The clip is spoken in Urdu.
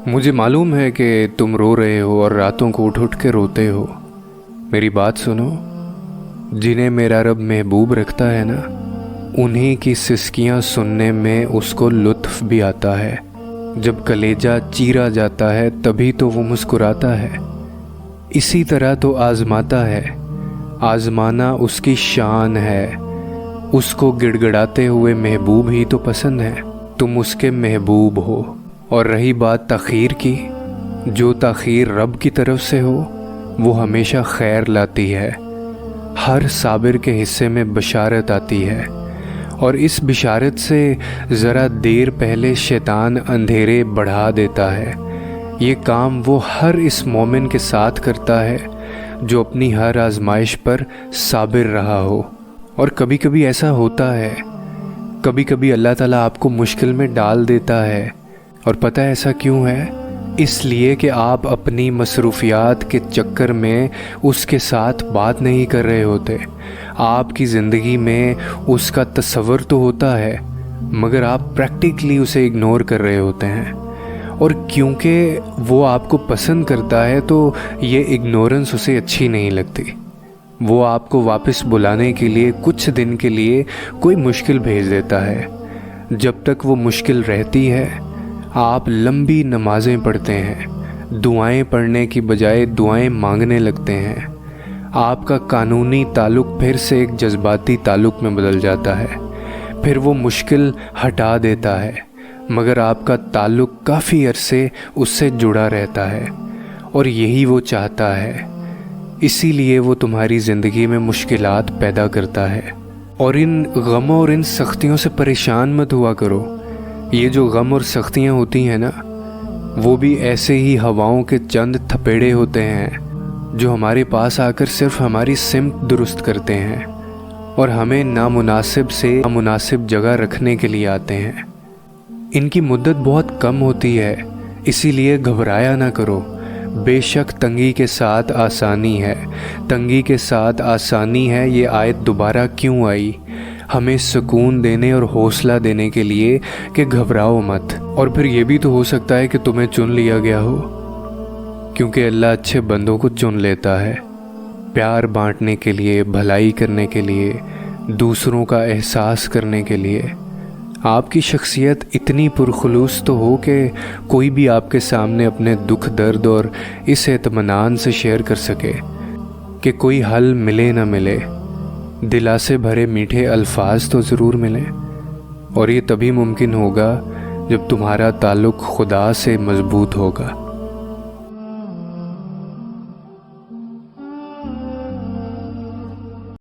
مجھے معلوم ہے کہ تم رو رہے ہو اور راتوں کو اٹھ اٹھ کے روتے ہو۔ میری بات سنو، جنہیں میرا رب محبوب رکھتا ہے نا، انہی کی سسکیاں سننے میں اس کو لطف بھی آتا ہے۔ جب کلیجہ چیرا جاتا ہے تبھی تو وہ مسکراتا ہے۔ اسی طرح تو آزماتا ہے، آزمانا اس کی شان ہے۔ اس کو گڑ گڑاتے ہوئے محبوب ہی تو پسند ہے۔ تم اس کے محبوب ہو۔ اور رہی بات تاخیر کی، جو تاخیر رب کی طرف سے ہو وہ ہمیشہ خیر لاتی ہے۔ ہر صابر کے حصے میں بشارت آتی ہے، اور اس بشارت سے ذرا دیر پہلے شیطان اندھیرے بڑھا دیتا ہے۔ یہ کام وہ ہر اس مومن کے ساتھ کرتا ہے جو اپنی ہر آزمائش پر صابر رہا ہو۔ اور کبھی کبھی ایسا ہوتا ہے، کبھی کبھی اللہ تعالیٰ آپ کو مشکل میں ڈال دیتا ہے۔ اور پتہ ہے ایسا کیوں ہے؟ اس لیے کہ آپ اپنی مصروفیات کے چکر میں اس کے ساتھ بات نہیں کر رہے ہوتے۔ آپ کی زندگی میں اس کا تصور تو ہوتا ہے، مگر آپ پریکٹیکلی اسے اگنور کر رہے ہوتے ہیں۔ اور کیونکہ وہ آپ کو پسند کرتا ہے تو یہ اگنورنس اسے اچھی نہیں لگتی۔ وہ آپ کو واپس بلانے کے لیے کچھ دن کے لیے کوئی مشکل بھیج دیتا ہے۔ جب تک وہ مشکل رہتی ہے آپ لمبی نمازیں پڑھتے ہیں، دعائیں پڑھنے کی بجائے دعائیں مانگنے لگتے ہیں۔ آپ کا قانونی تعلق پھر سے ایک جذباتی تعلق میں بدل جاتا ہے۔ پھر وہ مشکل ہٹا دیتا ہے، مگر آپ کا تعلق کافی عرصے اس سے جڑا رہتا ہے، اور یہی وہ چاہتا ہے۔ اسی لیے وہ تمہاری زندگی میں مشکلات پیدا کرتا ہے۔ اور ان غموں اور ان سختیوں سے پریشان مت ہوا کرو۔ یہ جو غم اور سختیاں ہوتی ہیں نا، وہ بھی ایسے ہی ہواؤں کے چند تھپیڑے ہوتے ہیں جو ہمارے پاس آ کر صرف ہماری سمت درست کرتے ہیں اور ہمیں نامناسب سے نامناسب جگہ رکھنے کے لیے آتے ہیں۔ ان کی مدت بہت کم ہوتی ہے، اسی لیے گھبرایا نہ کرو۔ بے شک تنگی کے ساتھ آسانی ہے، تنگی کے ساتھ آسانی ہے۔ یہ آیت دوبارہ کیوں آئی؟ ہمیں سکون دینے اور حوصلہ دینے کے لیے کہ گھبراؤ مت۔ اور پھر یہ بھی تو ہو سکتا ہے کہ تمہیں چن لیا گیا ہو، کیونکہ اللہ اچھے بندوں کو چن لیتا ہے، پیار بانٹنے کے لیے، بھلائی کرنے کے لیے، دوسروں کا احساس کرنے کے لیے۔ آپ کی شخصیت اتنی پرخلوص تو ہو کہ کوئی بھی آپ کے سامنے اپنے دکھ درد اور اس اطمینان سے شیئر کر سکے کہ کوئی حل ملے نہ ملے، دلاسے بھرے میٹھے الفاظ تو ضرور ملیں۔ اور یہ تبھی ممکن ہوگا جب تمہارا تعلق خدا سے مضبوط ہوگا۔